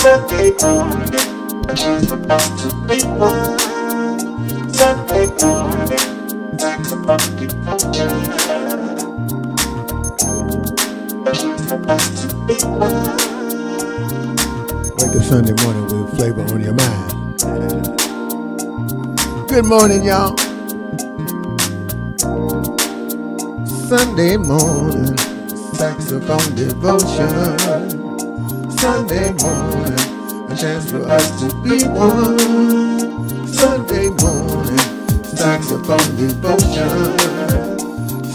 Sunday morning, she's about to be one. Sunday morning, like a monkey puncher. She's about to be one. Wake up Sunday morning with flavor on your mind. Good morning, y'all. Sunday morning, saxophone devotion. Sunday morning, a chance for us to be one. Sunday morning, saxophone devotion.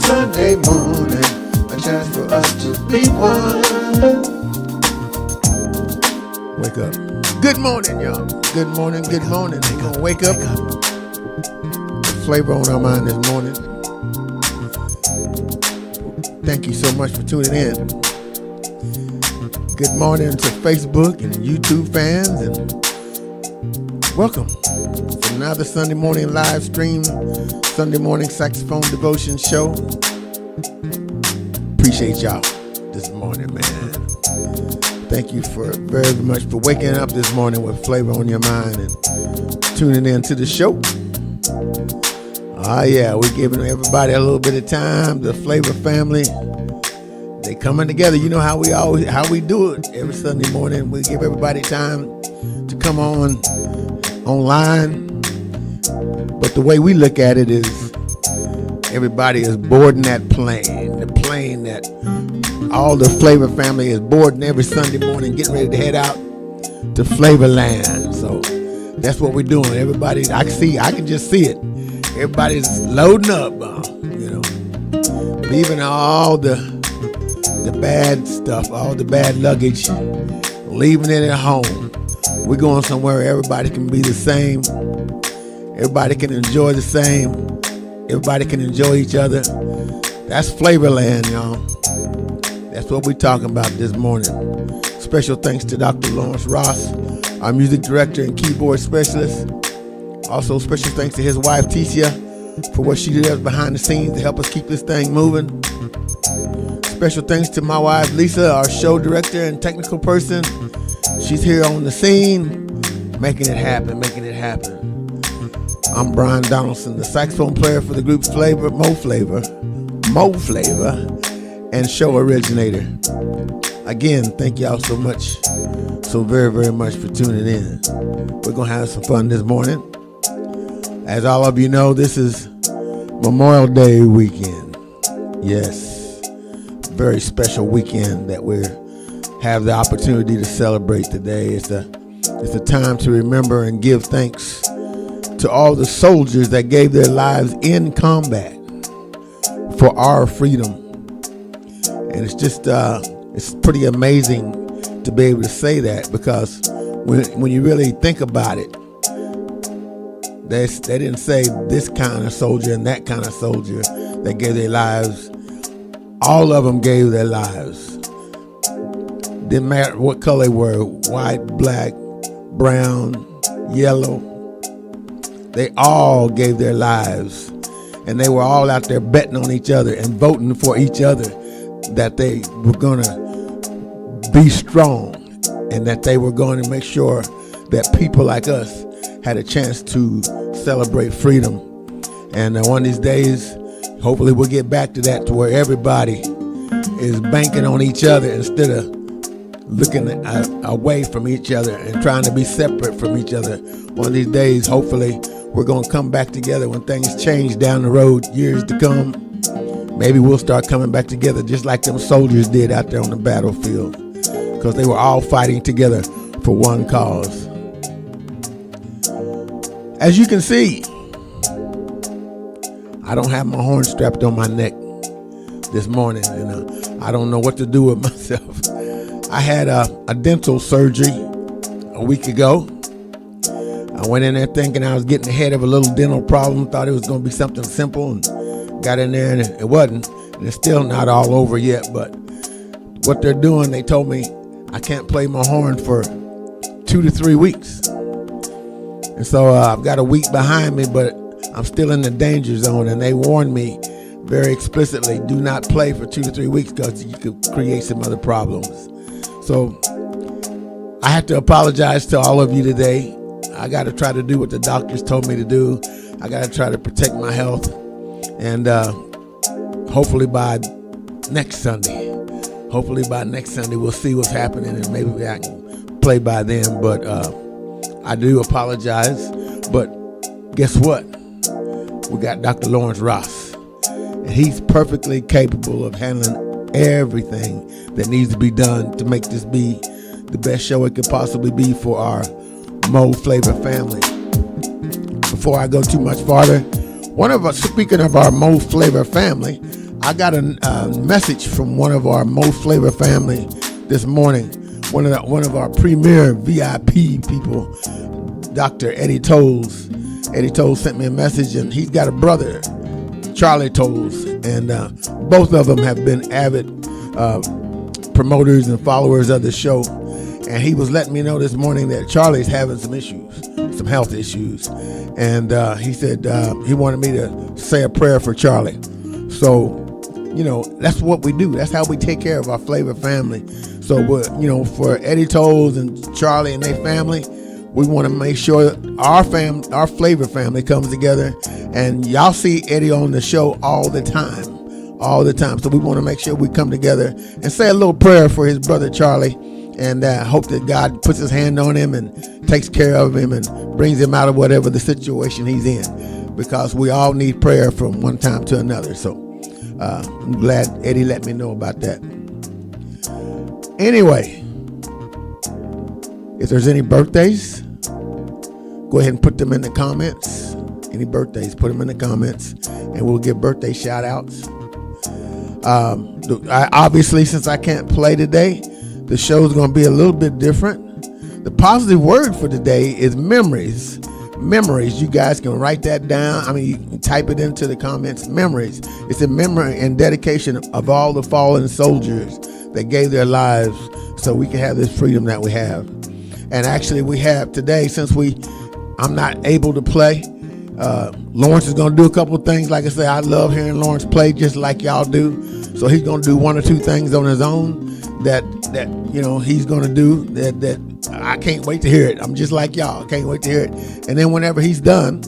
Sunday morning, a chance for us to be one. Wake up. Good morning, y'all. Good morning, good morning. We're gonna wake up. Flavor on our mind this morning. Thank you so much for tuning in. Good morning to Facebook and YouTube fans, and welcome to another Sunday morning live stream, Sunday morning saxophone devotion show. Appreciate y'all this morning, man. Thank you for very much for waking up this morning with flavor on your mind and tuning in to the show. Oh yeah, we're giving everybody a little bit of time. The Flavor family, they coming together. You know how we do it every Sunday morning. We give everybody time to come online. But the way we look at it is everybody is boarding that plane. The plane that all the Flavor family is boarding every Sunday morning, getting ready to head out to Flavorland. So That's what we're doing. Everybody, I can just see it. Everybody's loading up, leaving all the bad stuff, all the bad luggage, leaving it at home. We're going somewhere everybody can be the same. Everybody can enjoy the same. Everybody can enjoy each other. That's Flavorland, y'all. That's what we're talking about this morning. Special thanks to Dr. Lawrence Ross, our music director and keyboard specialist. Also, special thanks to his wife, Tisha, for what she does behind the scenes to help us keep this thing moving. Special thanks to my wife, Lisa, our show director and technical person. She's here on the scene, making it happen. I'm Brian Donaldson, the saxophone player for the group Mo Flavor, and show originator. Again, thank y'all so much, so very, very much for tuning in. We're going to have some fun this morning. As all of you know, this is Memorial Day weekend. Yes, very special weekend that we have the opportunity to celebrate today. It's a time to remember and give thanks to all the soldiers that gave their lives in combat for our freedom. And it's just, it's pretty amazing to be able to say that, because when you really think about it, they didn't say this kind of soldier and that kind of soldier that gave their lives. All of them gave their lives. Didn't matter what color they were, white, black, brown, yellow. They all gave their lives, and they were all out there betting on each other and voting for each other that they were going to be strong and that they were going to make sure that people like us had a chance to celebrate freedom. And one of these days, hopefully we'll get back to that, to where everybody is banking on each other instead of looking away from each other and trying to be separate from each other. One of these days, hopefully, we're going to come back together when things change down the road, years to come. Maybe we'll start coming back together just like them soldiers did out there on the battlefield, because they were all fighting together for one cause. As you can see, I don't have my horn strapped on my neck this morning, and I don't know what to do with myself. I had a dental surgery a week ago. I went in there thinking I was getting ahead of a little dental problem, thought it was going to be something simple, and got in there and it wasn't. And it's still not all over yet, but what they're doing, they told me I can't play my horn for 2 to 3 weeks. And so I've got a week behind me, but I'm still in the danger zone, and they warned me very explicitly, do not play for 2 to 3 weeks because you could create some other problems. So I have to apologize to all of you today. I got to try to do what the doctors told me to do. I got to try to protect my health. And hopefully by next Sunday, we'll see what's happening, and maybe I can play by then. But I do apologize. But guess what? We got Dr. Lawrence Ross, and he's perfectly capable of handling everything that needs to be done to make this be the best show it could possibly be for our Mo Flavor family. Before I go too much farther, speaking of our Mo Flavor family, I got a message from one of our Mo Flavor family this morning. One of our premier VIP people, Dr. Eddie Tolles. Eddie Tolles sent me a message, and he's got a brother, Charlie Tolles, and both of them have been avid promoters and followers of the show. And he was letting me know this morning that Charlie's having some health issues. And he said he wanted me to say a prayer for Charlie. So, that's what we do. That's how we take care of our Flavor family. So, for Eddie Tolles and Charlie and their family, we want to make sure that our Flavor family comes together. And y'all see Eddie on the show all the time. So we want to make sure we come together and say a little prayer for his brother Charlie, and hope that God puts his hand on him and takes care of him and brings him out of whatever the situation he's in, because we all need prayer from one time to another. So I'm glad Eddie let me know about that. Anyway, if there's any birthdays, go ahead and put them in the comments. Any birthdays, put them in the comments, and we'll give birthday shout outs. Obviously, since I can't play today, the show's going to be a little bit different. The positive word for today is memories. Memories. You guys can write that down. I mean, you can type it into the comments. Memories. It's a memory and dedication of all the fallen soldiers that gave their lives so we can have this freedom that we have. And actually, we have today, since I'm not able to play, Lawrence is going to do a couple of things. Like I say, I love hearing Lawrence play just like y'all do. So he's going to do one or two things on his own that he's going to do that I can't wait to hear it. I'm just like y'all. I can't wait to hear it. And then whenever he's done,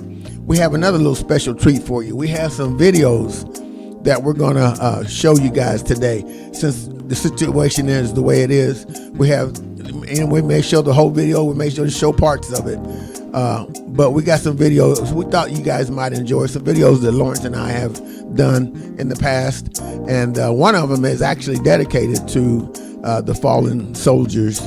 we have another little special treat for you. We have some videos that we're going to show you guys today. Since the situation is the way it is, we may show the whole video. We may show parts of it. But we got some videos we thought you guys might enjoy. Some videos that Lawrence and I have done in the past. And one of them is actually dedicated to the fallen soldiers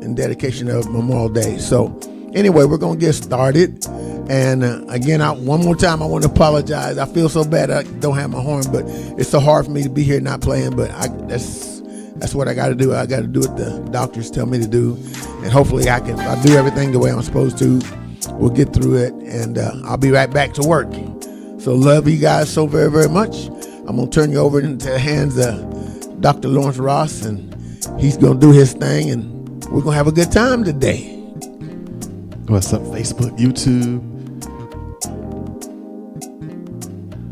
in dedication of Memorial Day. So anyway, we're going to get started. And again, one more time, I want to apologize. I feel so bad I don't have my horn, but it's so hard for me to be here not playing. But that's what I got to do. I got to do what the doctors tell me to do. And hopefully if I do everything the way I'm supposed to, we'll get through it. And I'll be right back to work. So love you guys so very, very much. I'm going to turn you over into the hands of Dr. Lawrence Ross, and he's going to do his thing, and we're going to have a good time today. What's up, Facebook, YouTube?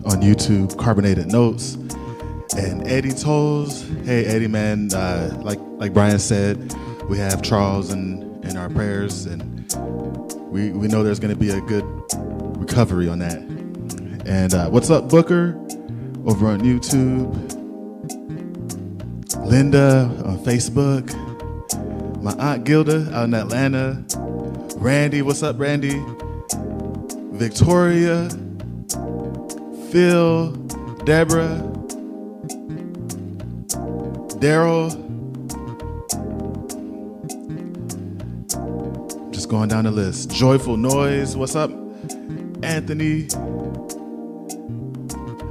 On YouTube, Carbonated Notes and Eddie Tolls. Hey, Eddie, man. Like Brian said, we have Charles in our prayers, and we know there's going to be a good recovery on that. And what's up, Booker, over on YouTube? Linda on Facebook. My Aunt Gilda out in Atlanta. Randy, what's up, Randy? Victoria. Phil. Deborah. Daryl. Just going down the list. Joyful Noise, what's up? Anthony.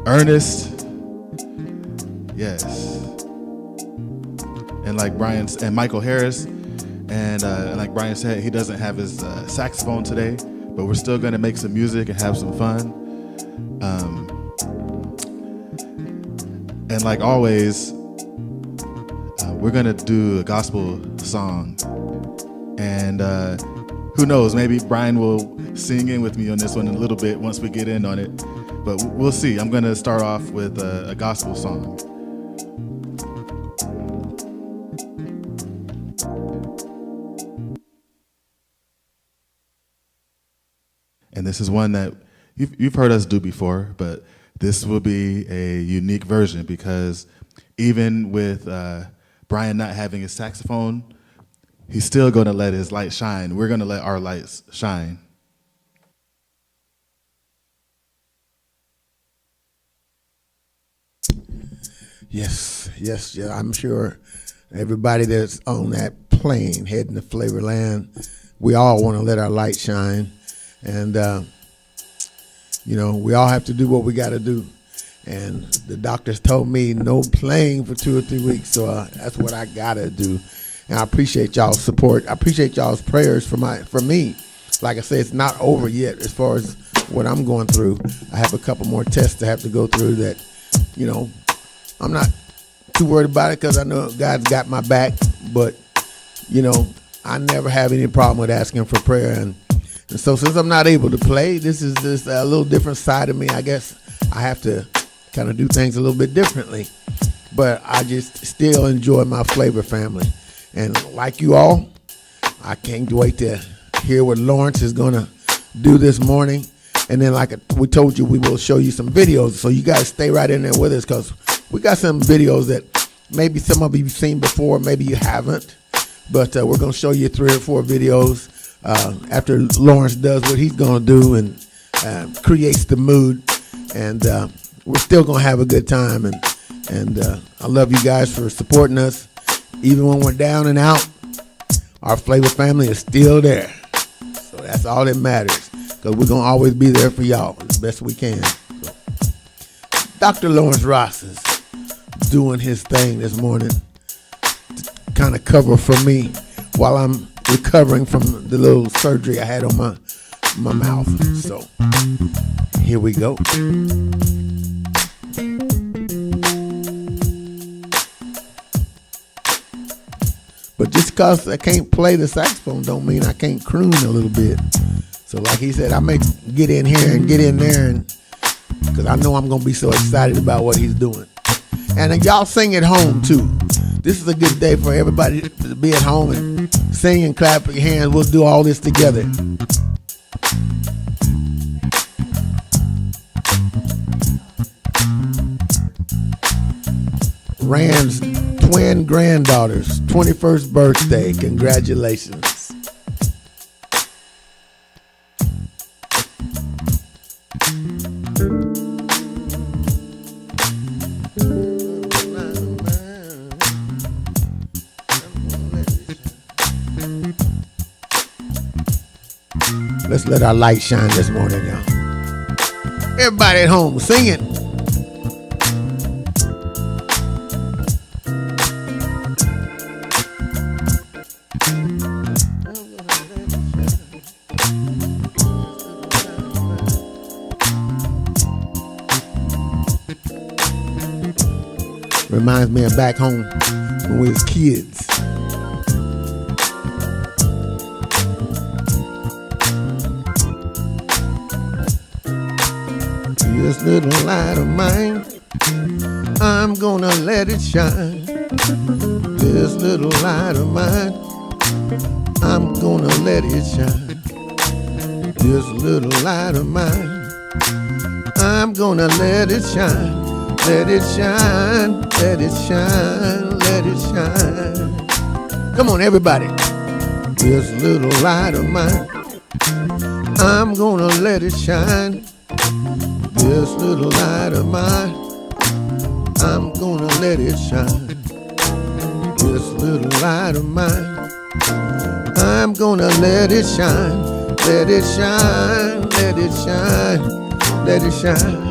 Ernest. Yes. And like Brian and Michael Harris, and like Brian said, he doesn't have his saxophone today, but we're still gonna make some music and have some fun. And like always, we're gonna do a gospel song, and who knows, maybe Brian will sing in with me on this one in a little bit once we get in on it, but we'll see. I'm gonna start off with a gospel song. And this is one that you've heard us do before, but this will be a unique version because even with Brian not having his saxophone, he's still going to let his light shine. We're going to let our lights shine. Yes. I'm sure everybody that's on that plane heading to Flavorland, we all want to let our light shine. And, we all have to do what we got to do. And the doctors told me no playing for 2 or 3 weeks. So that's what I got to do. And I appreciate y'all's support. I appreciate y'all's prayers for me. Like I said, it's not over yet as far as what I'm going through. I have a couple more tests to have to go through that, I'm not too worried about it because I know God's got my back. But, I never have any problem with asking for prayer. And so since I'm not able to play, this is just a little different side of me. I guess I have to kind of do things a little bit differently. But I just still enjoy my Flavor family. And like you all, I can't wait to hear what Lawrence is going to do this morning. And then like we told you, we will show you some videos. So you guys stay right in there with us because we got some videos that maybe some of you have seen before, maybe you haven't. But we're going to show you 3 or 4 videos after Lawrence does what he's going to do and creates the mood. And we're still going to have a good time. And I love you guys for supporting us. Even when we're down and out, our Flavor family is still there. So that's all that matters. Because we're going to always be there for y'all as best we can. So, Dr. Lawrence Ross is doing his thing this morning to kind of cover for me while I'm recovering from the little surgery I had on my mouth. So here we go. But just because I can't play the saxophone don't mean I can't croon a little bit. So like he said, I may get in here and get in there, and because I know I'm going to be so excited about what he's doing. And y'all sing at home too. This is a good day for everybody to be at home and sing and clap your hands. We'll do all this together. Rand's twin granddaughter's 21st birthday. Congratulations. Let's let our light shine this morning, y'all. Everybody at home, sing it. Reminds me of back home when we was kids. This little light of mine, I'm gonna let it shine. This little light of mine, I'm gonna let it shine. This little light of mine, I'm gonna let it shine. Let it shine, let it shine, let it shine. Come on, everybody. This little light of mine, I'm gonna let it shine. This little light of mine, I'm gonna let it shine. This little light of mine, I'm gonna let it shine. Let it shine, let it shine, let it shine.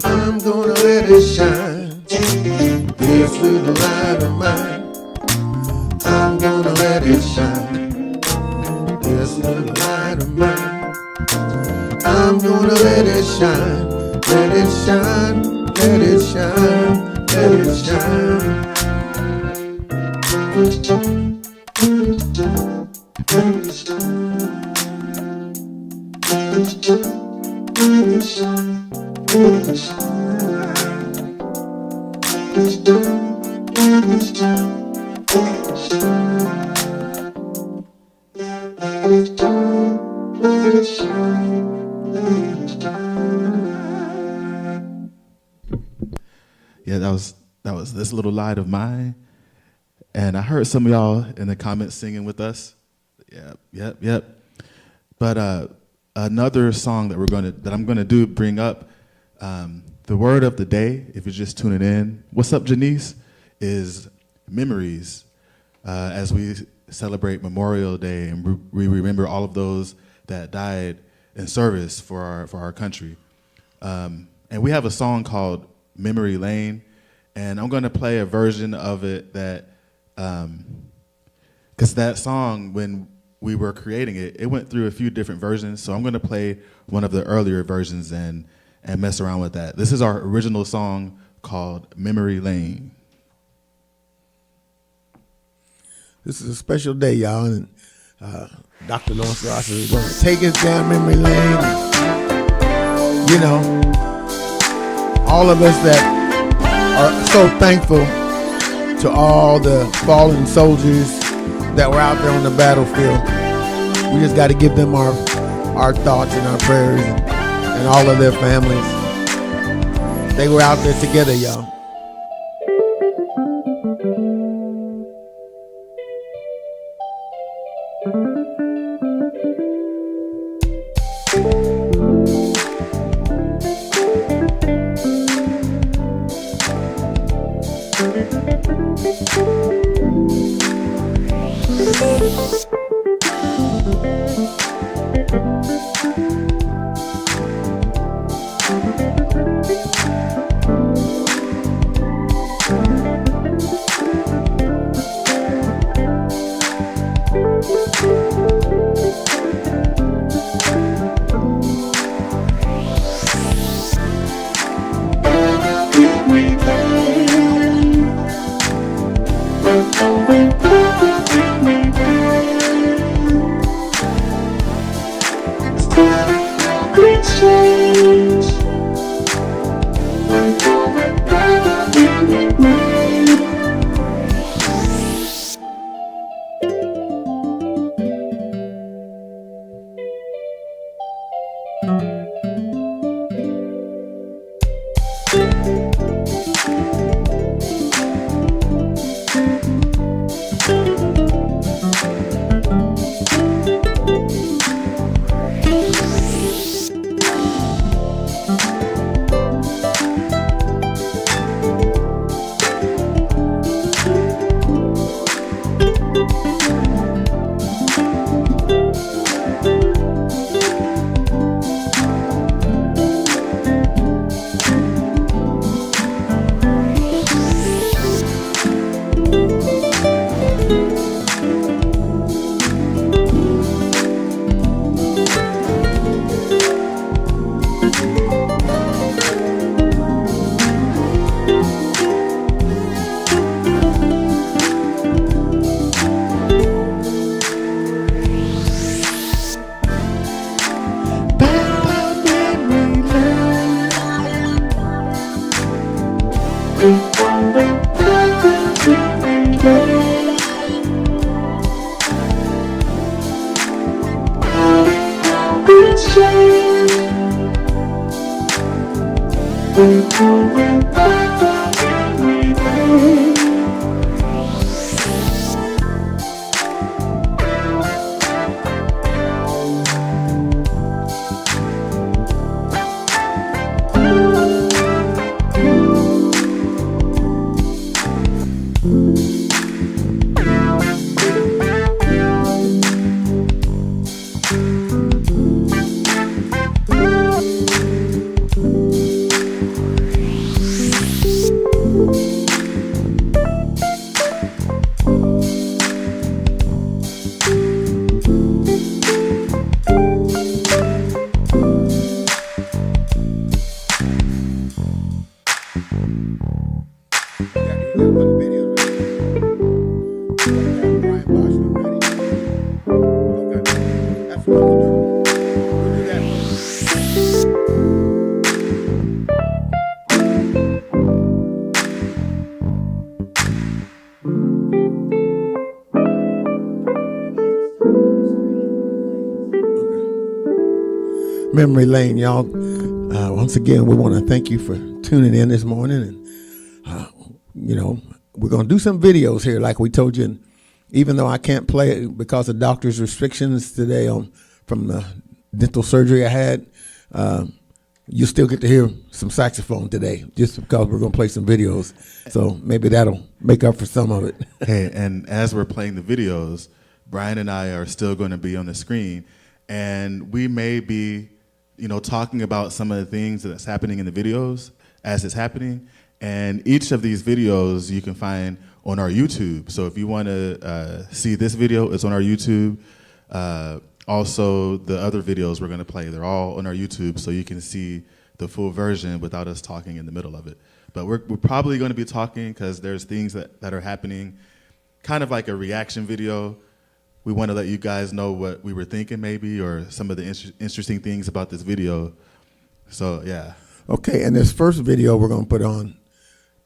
I'm gonna let it shine. This little light of mine. I'm gonna let it shine. This little light of mine. I'm gonna let it shine. Let it shine. Let it shine. Let it shine. Yeah, that was This Little Light of Mine. And I heard some of y'all in the comments singing with us. Yep. But another song that I'm gonna bring up, the word of the day, if you're just tuning in. What's up, Janice? Is memories. As we celebrate Memorial Day and we remember all of those that died in service for our country. And we have a song called Memory Lane, and I'm going to play a version of it that, because that song, when we were creating it, it went through a few different versions, so I'm going to play one of the earlier versions and mess around with that. This is our original song called Memory Lane. This is a special day, y'all, and Dr. Lawrence Ross is going to take us down memory lane. You know, all of us that are so thankful to all the fallen soldiers that were out there on the battlefield. We just got to give them our thoughts and our prayers and all of their families. They were out there together, y'all. memory lane, y'all. Once again, we want to thank you for tuning in this morning. And, we're going to do some videos here like we told you. And even though I can't play it because of doctor's restrictions today from the dental surgery I had, you still get to hear some saxophone today just because we're going to play some videos. So maybe that'll make up for some of it. Hey, and as we're playing the videos, Brian and I are still going to be on the screen, and we may be, talking about some of the things that's happening in the videos as it's happening. And each of these videos you can find on our YouTube. So if you want to see this video, it's on our YouTube. Also, the other videos we're going to play, they're all on our YouTube, so you can see the full version without us talking in the middle of it. But we're probably going to be talking because there's things that are happening, kind of like a reaction video. We want to let you guys know what we were thinking maybe, or some of the interesting things about this video. So, yeah. Okay, and this first video we're going to put on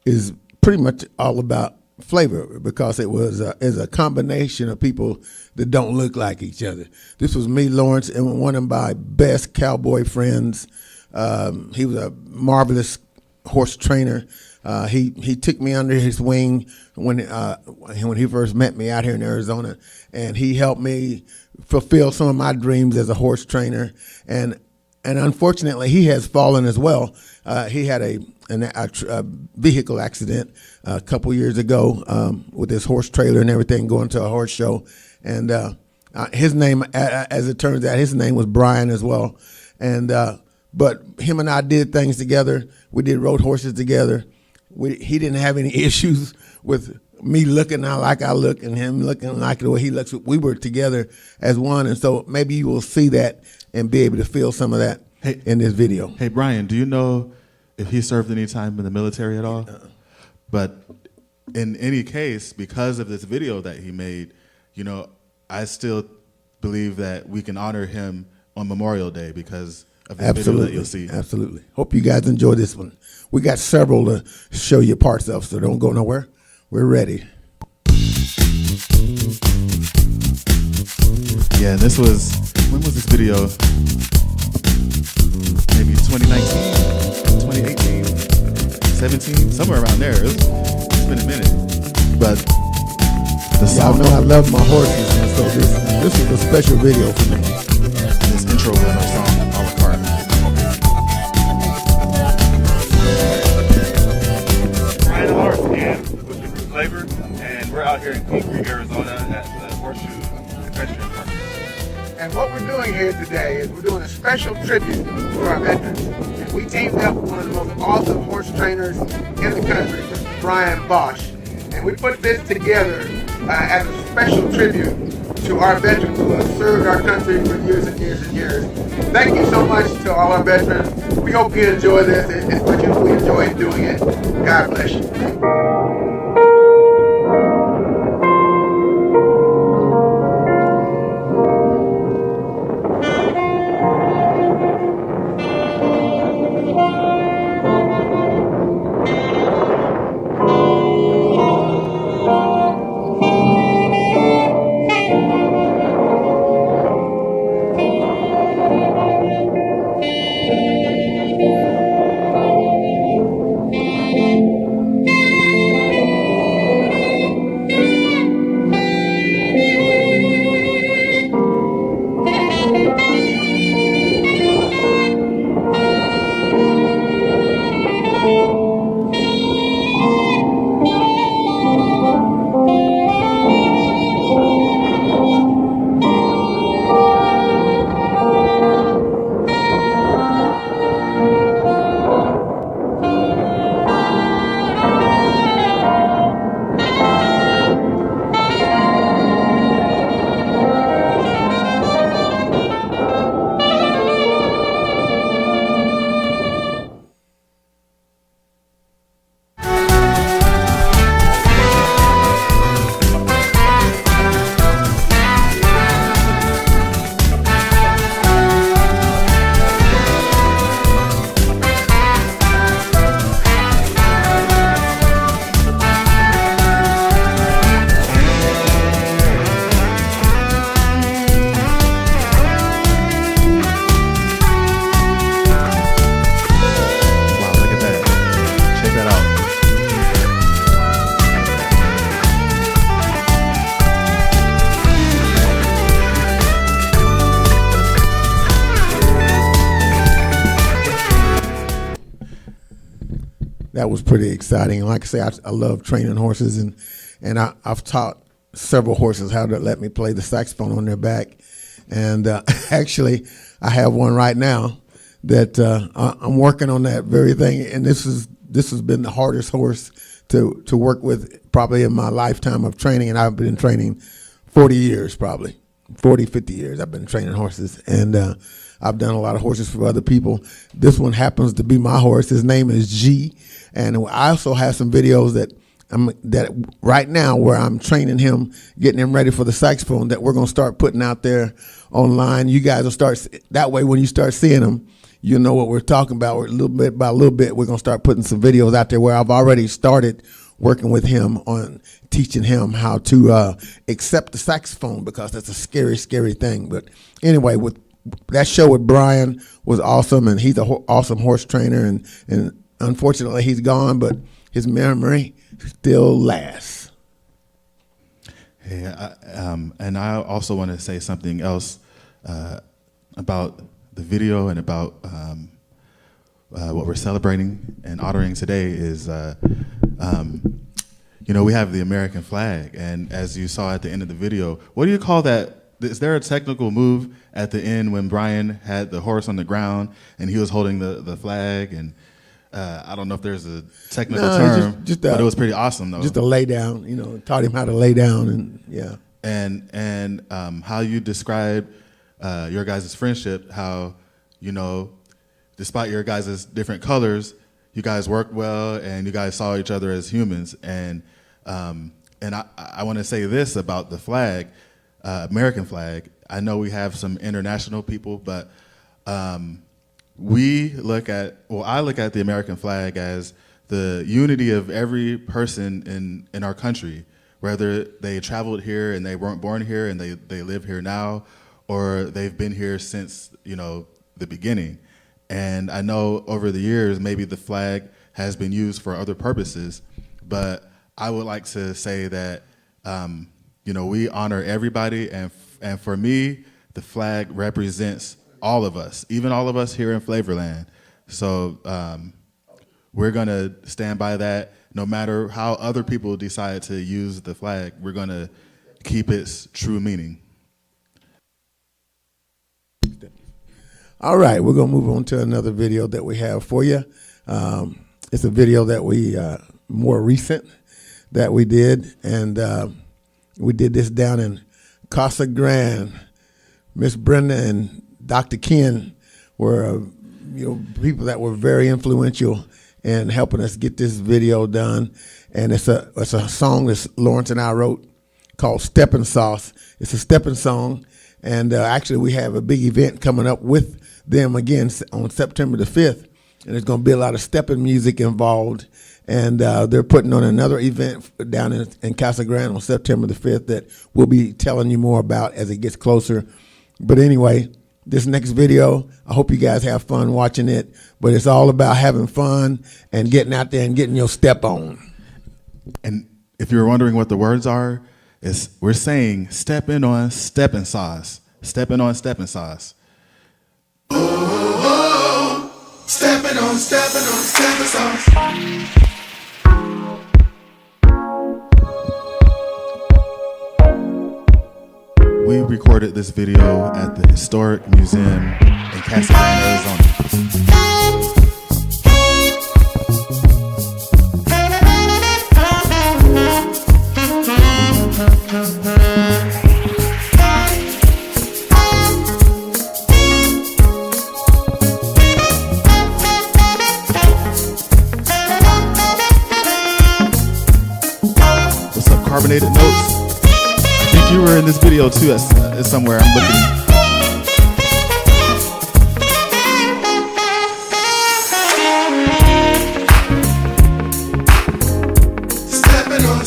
is pretty much all about flavor, because it was is a combination of people that don't look like each other. This was me, Lawrence, and one of my best cowboy friends. He was a marvelous horse trainer. He took me under his wing when he first met me out here in Arizona, and he helped me fulfill some of my dreams as a horse trainer. And unfortunately, he has fallen as well. He had a vehicle accident a couple years ago with his horse trailer and everything, going to a horse show. And his name, as it turns out, his name was Brian as well. And but him and I did things together. We did road horses together. He didn't have any issues with me looking like I look and him looking like the way he looks. We were together as one. And so maybe you will see that and be able to feel some of that in this video. Hey, Brian, do you know if he served any time in the military at all? But in any case, because of this video that he made, I still believe that we can honor him on Memorial Day because of the video that you'll see. Absolutely. Hope you guys enjoy this one. We got several to show you parts of, so don't go nowhere. We're ready. Yeah, when was this video? Maybe 2019, 2018, 17, somewhere around there. It's been a minute. But the song, y'all know I love my horses, and so this is a special video for me. This intro was our song, A La Carte. Brian and Lawrence again with the Root Flavor, and we're out here in King Creek, Arizona at the Horseshoe Equestrian Park. And what we're doing here today is we're doing a special tribute to our veterans. And we teamed up with one of the most awesome horse trainers in the country, Mr. Brian Bosch. And we put this together as a special tribute to our veterans who have served our country for years and years and years. Thank you so much to all our veterans. We hope you enjoy this as much as we enjoy doing it. God bless you. that was pretty exciting. Like I say, I love training horses, and I've taught several horses how to let me play the saxophone on their back. And actually, I have one right now that I'm working on that very thing. And this has been the hardest horse to work with probably in my lifetime of training. And I've been training 40 years, probably 40, 50 years. I've been training horses, and I've done a lot of horses for other people. This one happens to be my horse. His name is G, and I also have some videos that right now where I'm training him, getting him ready for the saxophone, that we're going to start putting out there online. You guys will start that way. When you start seeing them, you know what we're talking about. We're, little bit by little bit, we're going to start putting some videos out there where I've already started working with him on teaching him how to accept the saxophone, because that's a scary, scary thing. But anyway, with that show with Brian was awesome, and he's an awesome horse trainer, and unfortunately he's gone, but his memory still lasts. Hey, and I also want to say something else about the video and about what we're celebrating and honoring today is, we have the American flag, and as you saw at the end of the video, what do you call that? Is there a technical move at the end when Brian had the horse on the ground and he was holding the flag? And I don't know if there's a technical term, but it was pretty awesome, though. Just a lay down, taught him how to lay down, and yeah. And how you describe your guys' friendship, how, despite your guys' different colors, you guys worked well and you guys saw each other as humans. And I want to say this about the flag, American flag. I know we have some international people, but I look at the American flag as the unity of every person in our country, whether they traveled here and they weren't born here and they live here now, or they've been here since, the beginning. And I know over the years, maybe the flag has been used for other purposes, but I would like to say that, we honor everybody. And for me, the flag represents all of us, even all of us here in Flavorland. So we're going to stand by that. No matter how other people decide to use the flag, we're going to keep its true meaning. All right, we're going to move on to another video that we have for you. It's a video that we, more recent, that we did. And we did this down in Casa Grande. Miss Brenda and Dr. Ken were, people that were very influential in helping us get this video done. And it's a song that Lawrence and I wrote called Steppin' Sauce. It's a stepping song. And actually, we have a big event coming up with them again on September the 5th. And there's going to be a lot of stepping music involved. And they're putting on another event down in Casa Grande on September the 5th that we'll be telling you more about as it gets closer. But anyway, this next video, I hope you guys have fun watching it. But it's all about having fun and getting out there and getting your step on. And if you're wondering what the words are, we're saying stepping on stepping sauce. Stepping on stepping sauce. Oh, stepping on stepping sauce. We recorded this video at the Historic Museum in Casa Grande, Arizona. What's up, Carbonated Notes? I think you were in this video too, somewhere. I'm looking. Stepping on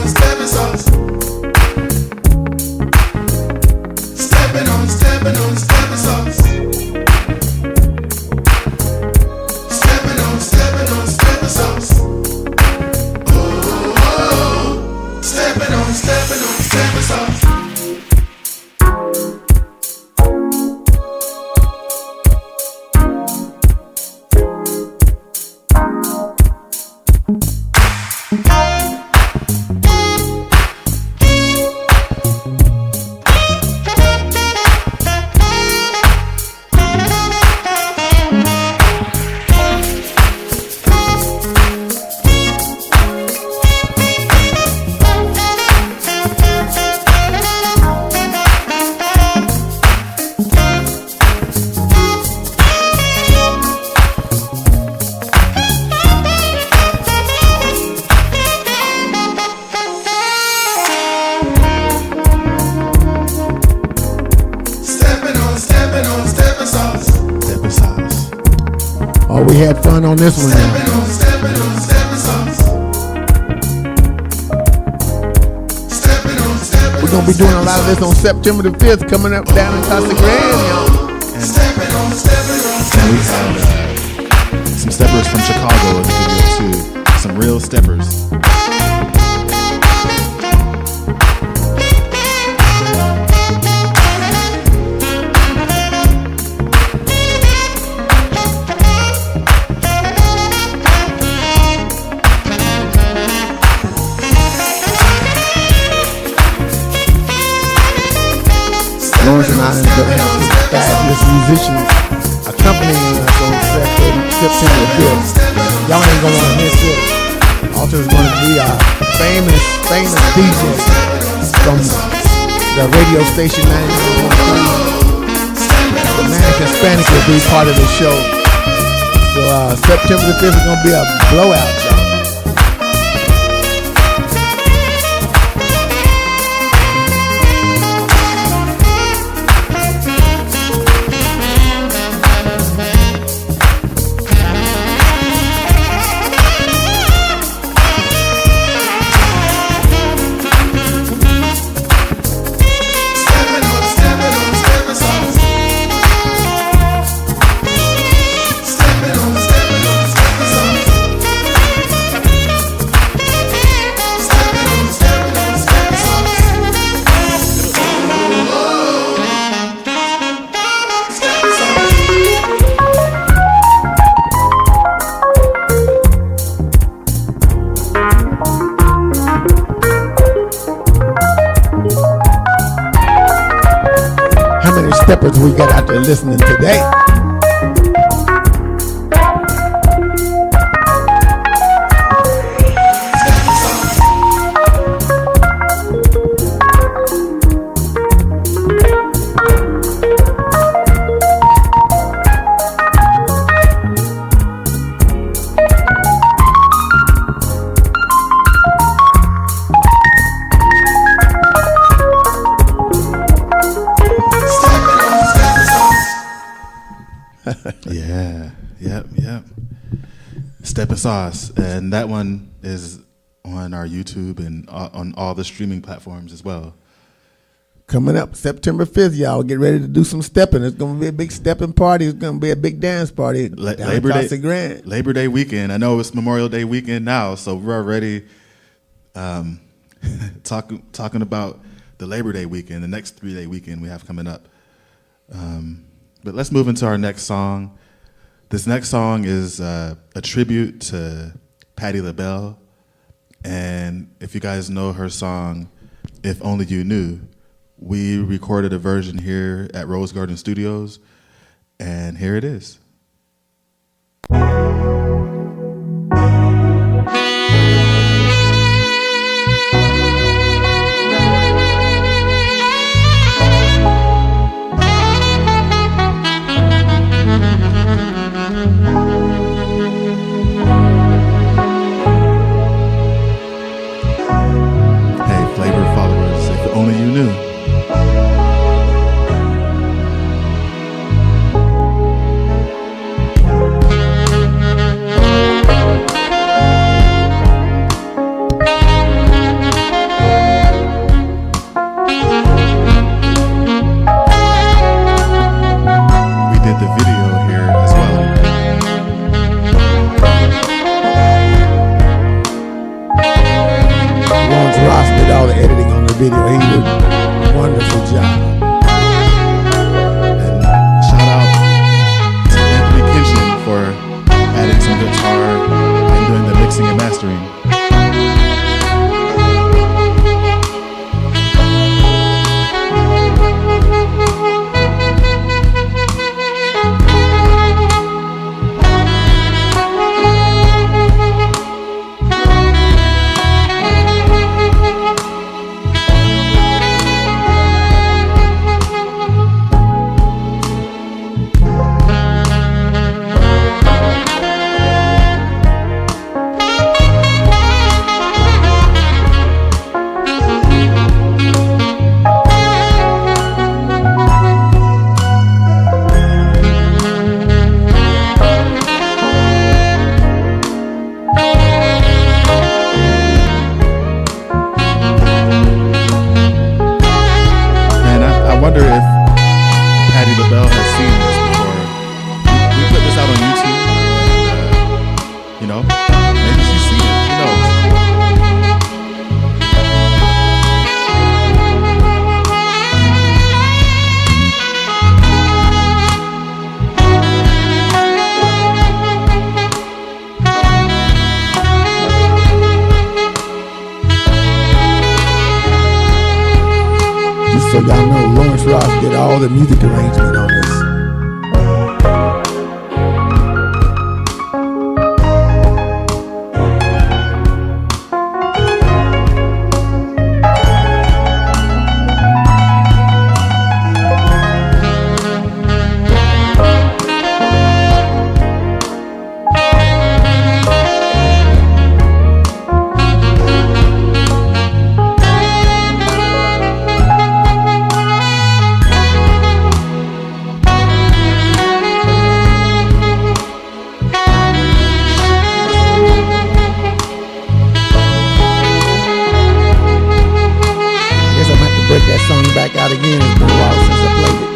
stepping sauce. Stepping on stepping sauce. Stepping on stepping sauce. Oh, stepping on stepping sauce. had fun on this one now. We're going to be doing a lot of this on September the 5th coming up down in Casa Grande, y'all. And we had some steppers from Chicago in the video too. Some real steppers. Lawrence and I have some fabulous musicians accompanying us on September 5th. Y'all ain't gonna wanna miss it. Also, is gonna be a famous DJ from the radio station 99.3. The Manic Hispanic will be part of the show. So September the 5th is gonna be a blowout, y'all. Steppers we got out there listening today. Steppin' Sauce, and that one is on our YouTube and on all the streaming platforms as well. Coming up September 5th, y'all get ready to do some stepping. It's going to be a big stepping party. It's going to be a big dance party. Labor Day weekend. I know it's Memorial Day weekend now, so we're already talking about the Labor Day weekend, the next 3-day weekend we have coming up. But let's move into our next song. This next song is a tribute to Patti LaBelle, and if you guys know her song, If Only You Knew, we recorded a version here at Rose Garden Studios, and here it is. Only you knew. We did the video here as well. Lawrence Ross did all the editing on the video. He did a wonderful job. And shout out to Anthony Kinchin for adding some guitar and doing the mixing and mastering. y'all know Lawrence Ross did all the music arrangement on this. Break that song back out again. It's been a while since I played it.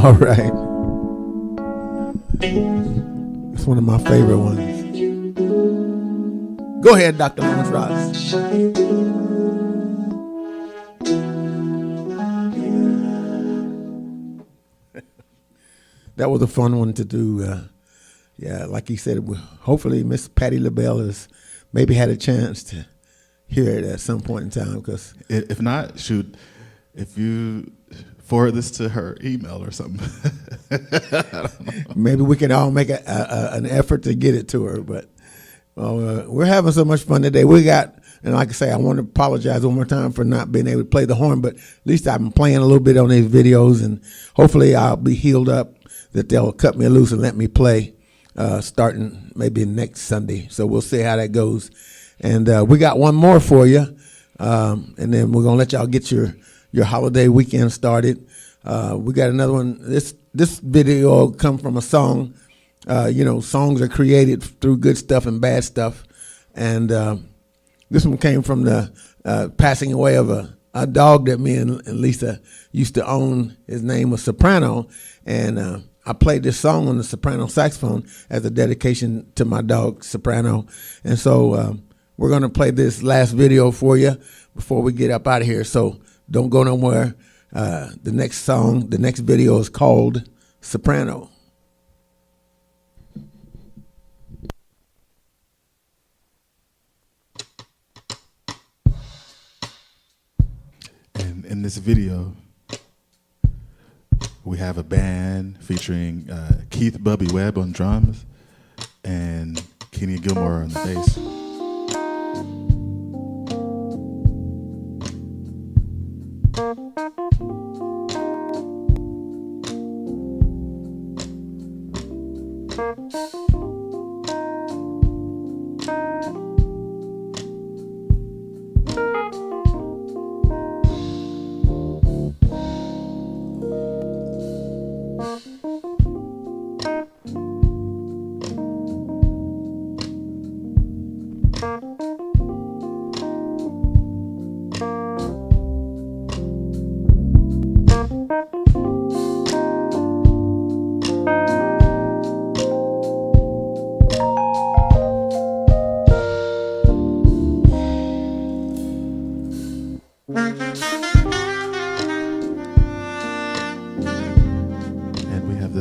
All right. It's one of my favorite ones. Go ahead, Dr. Lawrence Ross. That was a fun one to do. Yeah, like he said, hopefully Miss Patti LaBelle has maybe had a chance to hear it at some point in time. Because if not, shoot, if you forward this to her email or something. I don't know. Maybe we can all make an effort to get it to her. But we're having so much fun today. We got, and like I say, I want to apologize one more time for not being able to play the horn, but at least I've been playing a little bit on these videos, and hopefully I'll be healed up that they'll cut me loose and let me play starting maybe next Sunday. So we'll see how that goes. And we got one more for you, and then we're going to let y'all get your holiday weekend started. We got another one. This video come from a song. Songs are created through good stuff and bad stuff. And this one came from the passing away of a dog that me and Lisa used to own. His name was Soprano. And I played this song on the soprano saxophone as a dedication to my dog, Soprano. And so we're going to play this last video for you before we get up out of here. So don't go nowhere. The next video is called Soprano. And in this video, we have a band featuring Keith Bubby Webb on drums and Kenny Gilmore on the bass.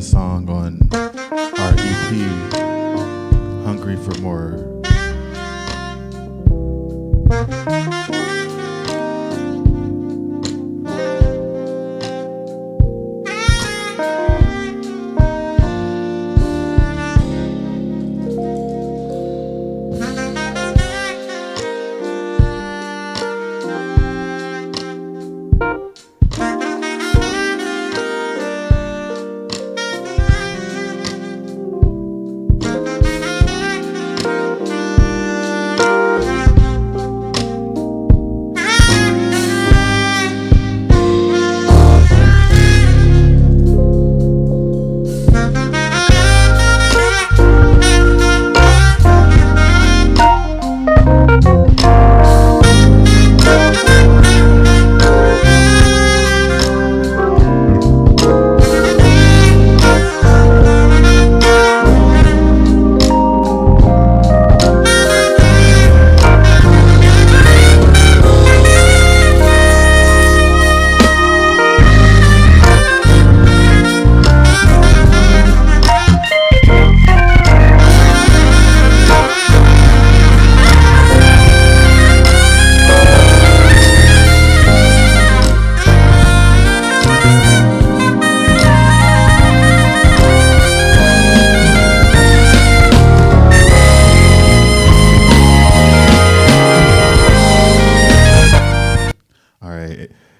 this song on our EP, Hungry for More.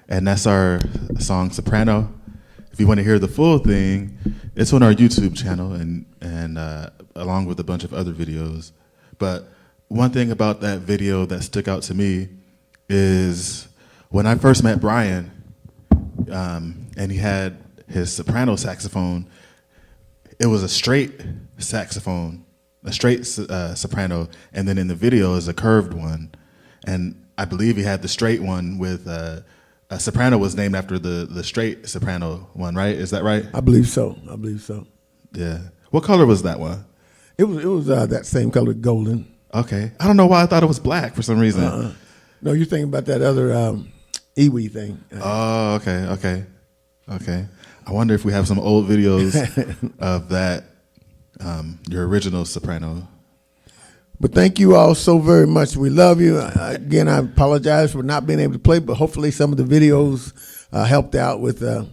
And that's our song Soprano. If you want to hear the full thing, it's on our YouTube channel and along with a bunch of other videos. But one thing about that video that stuck out to me is when I first met Brian, and he had his soprano saxophone, it was a straight saxophone, a straight soprano, and then in the video is a curved one. And I believe he had the straight one with a soprano was named after the straight soprano one, right? Is that right? I believe so. Yeah. What color was that one? It was that same color, golden. Okay. I don't know why I thought it was black for some reason. No, you're thinking about that other Iwi thing. Oh, okay. I wonder if we have some old videos of that, your original soprano. But thank you all so very much. We love you. Again, I apologize for not being able to play, but hopefully some of the videos helped out with the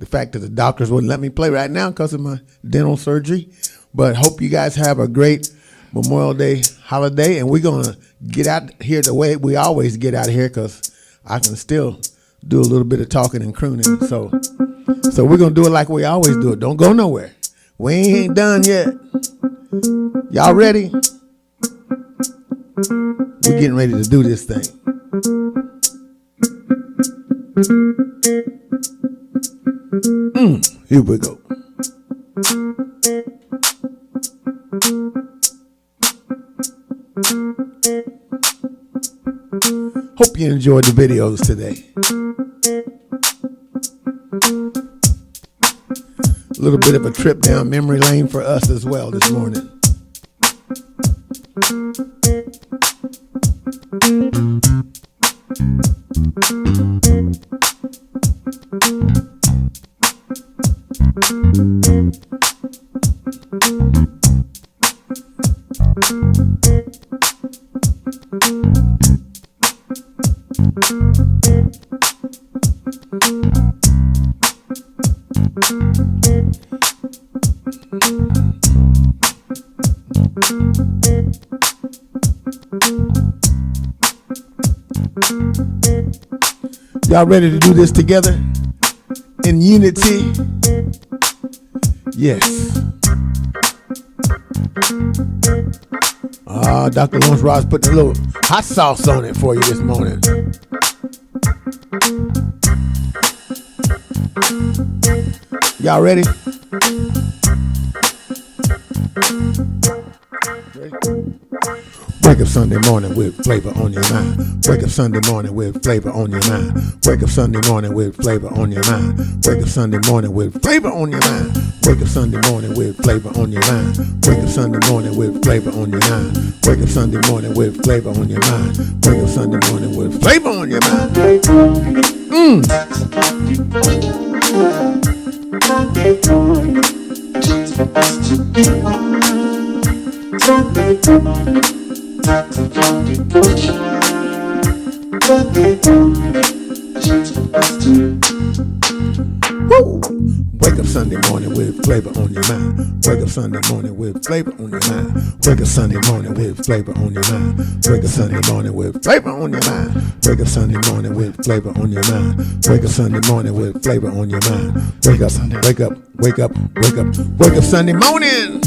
fact that the doctors wouldn't let me play right now because of my dental surgery. But hope you guys have a great Memorial Day holiday, and we're going to get out here the way we always get out of here because I can still do a little bit of talking and crooning. So we're going to do it like we always do it. Don't go nowhere. We ain't done yet. Y'all ready? We're getting ready to do this thing. Here we go. Hope you enjoyed the videos today. A little bit of a trip down memory lane for us as well this morning. Y'all ready to do this together in unity? Yes. Dr. Lawrence Ross put a little hot sauce on it for you this morning. Y'all ready? Wake up Sunday morning with flavor on your mind. Wake up Sunday morning with flavor on your mind. Wake up Sunday morning with flavor on your mind. Wake up Sunday morning with flavor on your mind. Wake up Sunday morning with flavor on your mind. Wake up Sunday morning with flavor on your mind. Wake up Sunday morning with flavor on your mind. Wake up Sunday morning with flavor on your mind. Woo! Wake up Sunday morning with flavor on your mind. Wake up Sunday morning with flavor on your mind. Wake up Sunday morning with flavor on your mind. Wake up Sunday morning with flavor on your mind. Wake up Sunday morning with flavor on your mind. Wake up Sunday morning with flavor on your mind. Wake up Sunday, wake up, wake up, wake up, wake up Sunday morning.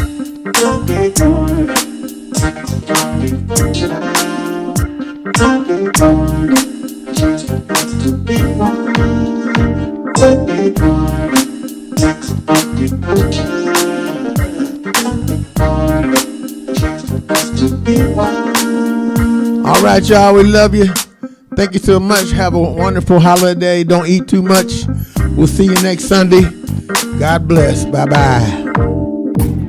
All right, y'all, we love you. Thank you so much. Have a wonderful holiday. Don't eat too much. We'll see you next Sunday. God bless. Bye-bye.